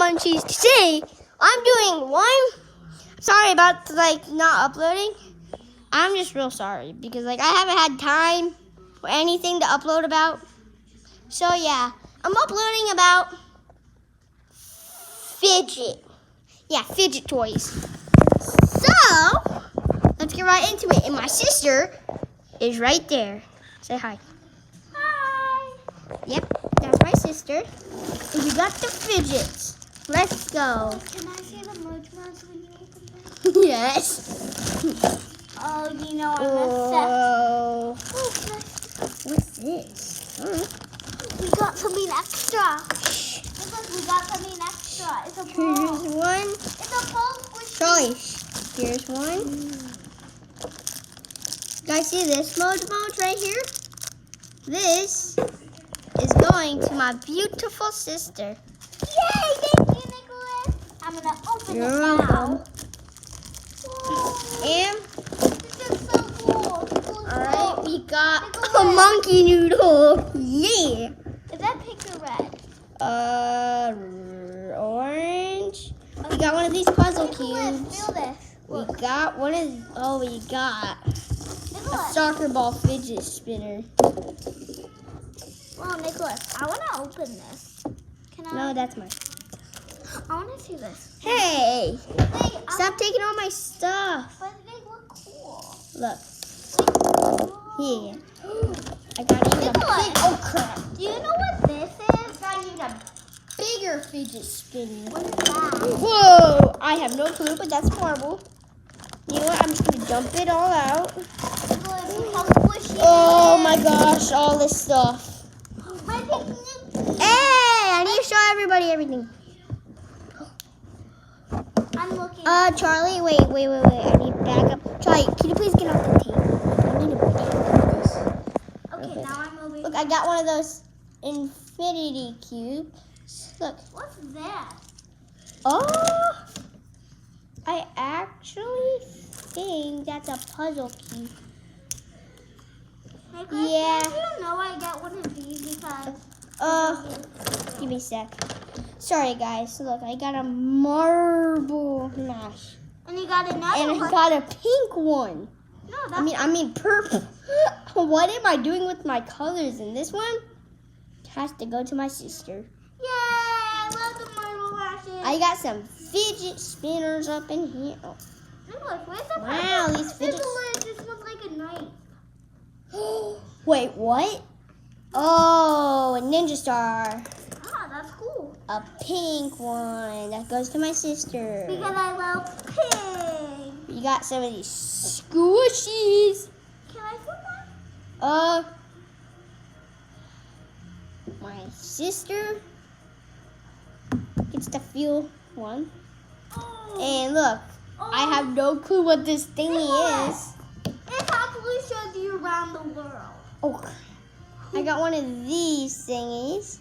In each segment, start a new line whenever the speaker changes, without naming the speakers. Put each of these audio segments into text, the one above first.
munchies. Today, I'm doing one. Sorry about not uploading. I'm just real sorry because I haven't had time for anything to upload about. So yeah, I'm uploading about Fidget. Yeah, Fidget toys. So, let's get right into it. And my sister is right there. Say hi.
Hi.
Yep, that's my sister. And we got the Fidgets. Let's go.
Can I see the merch ones when you open them?
Yes.
Oh, you know I'm
Oh,
obsessed.
what's this?
We got something extra. Because we got something extra. It's a ball.
Here's one.
It's a ball squishy.
Charlie, here's one. Guys, see this mode right here? This is going to my beautiful sister.
Yay! Thank you, Nicholas. I'm gonna open it
You're
now.
welcome.
Whoa,
And,
this is so cool.
alright, we got a monkey noodle. Yeah.
Is that pink or red?
Orange. We got one of these puzzle
Nicholas,
cubes.
feel this.
We got one of, we got a
Nicholas.
soccer ball fidget spinner.
Well, Nicholas, I want to open this. Can I?
No, that's mine.
I want to see this.
Hey,
Wait,
stop taking all my stuff.
But they look cool.
Look,
Wait,
here. I got even a
Nicholas.
big, oh crap.
do you know what this is?
Got even a bigger fidget spinner.
What is that?
Whoa, I have no clue, but that's horrible. You know what, I'm just gonna dump it all out.
Nicholas, look how squishy it
Oh
is.
my gosh, all this stuff.
My picnic.
Hey, I need to show everybody everything.
I'm looking.
Charlie, wait. I need to back up. Charlie, can you please get off the table? I need to back up this.
Okay, now I'm moving.
Look, I got one of those infinity cubes. Look.
What's that?
Oh, I actually think that's a puzzle cube.
Nicholas,
Yeah.
did you know I got one of these because...
Give me a sec. Sorry, guys. Look, I got a marble mash.
And you got another
And I
one.
got a pink one.
No, that's...
I mean purple. What am I doing with my colors in this one? Has to go to my sister.
Yay! I love the marble lashes.
I got some fidget spinners up in here. Oh.
Nicholas, where's the
Wow,
purple?
these fidget-
Nicholas, this one's like a knife.
Wait, what? Oh, a ninja star.
Ah, that's cool.
A pink one. That goes to my sister.
Because I love pink.
You got some of these squishies.
Can I put one?
My sister gets to feel one.
Oh.
And look, I have no clue what this thingy is.
It actually shows you around the world.
Oh, I got one of these thingies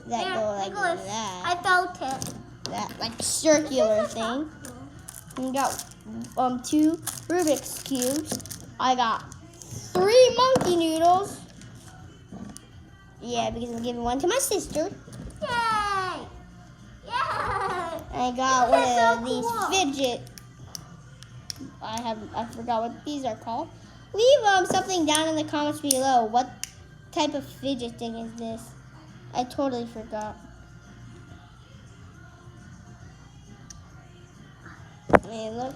that
Here,
go like
Nicholas,
that.
I felt it.
That like circular thing. And we got 2 Rubik's cubes. I got 3 monkey noodles. Yeah, because I'm giving one to my sister.
Yay! Yay!
I got
These
one
are
of
so
these
cool.
fidget. I forgot what these are called. Leave something down in the comments below. What type of fidget thing is this? I totally forgot. Man, look.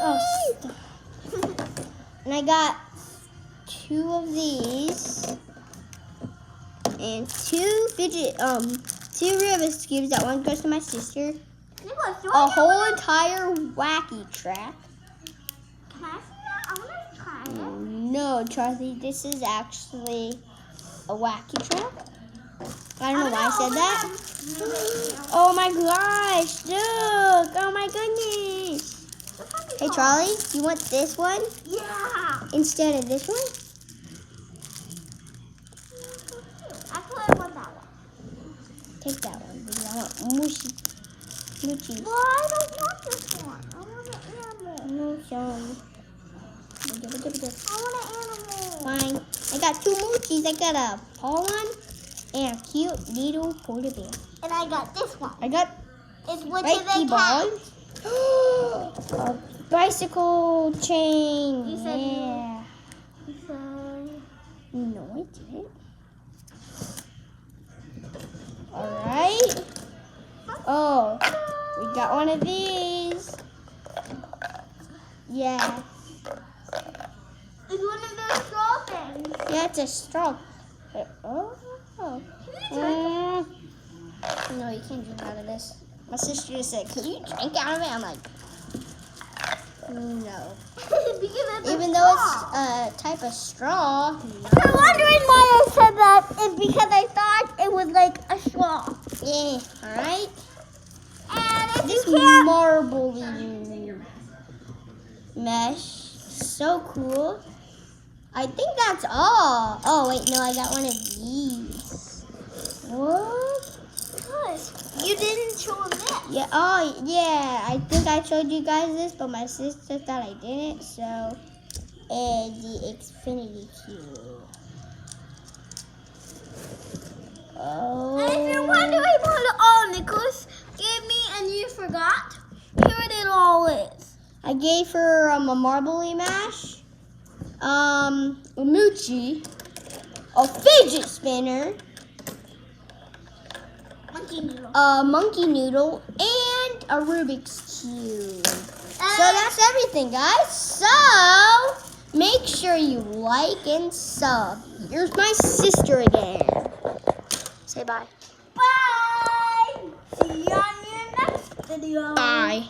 Oh, stop. And I got 2 of these and 2 fidget 2 Rubik's cubes. That one goes to my sister.
Nicholas, do
A
I get
whole
one?
entire wacky track.
Can I see that? I want to try it.
No, Charlie, this is actually a wacky track. I don't know why I said that. Oh my gosh, look. Oh my goodness. Hey, Charlie, you want this one
Yeah.
instead of this one?
Actually, I want that one.
Take that one because I want mushy. Moochies.
Well, I don't want this one. I want an animal.
No, sorry.
I want an animal.
Fine. I got 2 moochies. I got a paw one and a cute little polar bear.
And I got this one.
I got
It's which
right
is a cat.
balls. A bicycle chain.
You said
yeah.
You said
No, I didn't. Alright. Oh, we got one of these. Yeah.
it's one of those straw things.
Yeah, it's a straw. Oh. No, you can't drink out of this. My sister just said, "Can you drink out of it?" I'm like, no.
Because it's a
Even though
straw.
it's a type of straw.
If you're wondering why I said that, it's because I thought it was like a straw.
Yeah, alright.
And if
This
you can't,
marbly mesh, so cool. I think that's all. Oh wait, no, I got one of these. What?
you didn't show them this.
Yeah. Oh yeah, I think I showed you guys this, but my sister thought I didn't. So, the Xfinity Cube. Oh.
And if you're wondering what all Nicholas gave me and you forgot, here it all is.
I gave her a marbly mash, a moochie, a fidget spinner,
Monkey noodle.
a monkey noodle, and a Rubik's Cube. So that's everything, guys. So make sure you like and sub. Here's my sister again. Say bye.
Bye. See you on your next video.
Bye.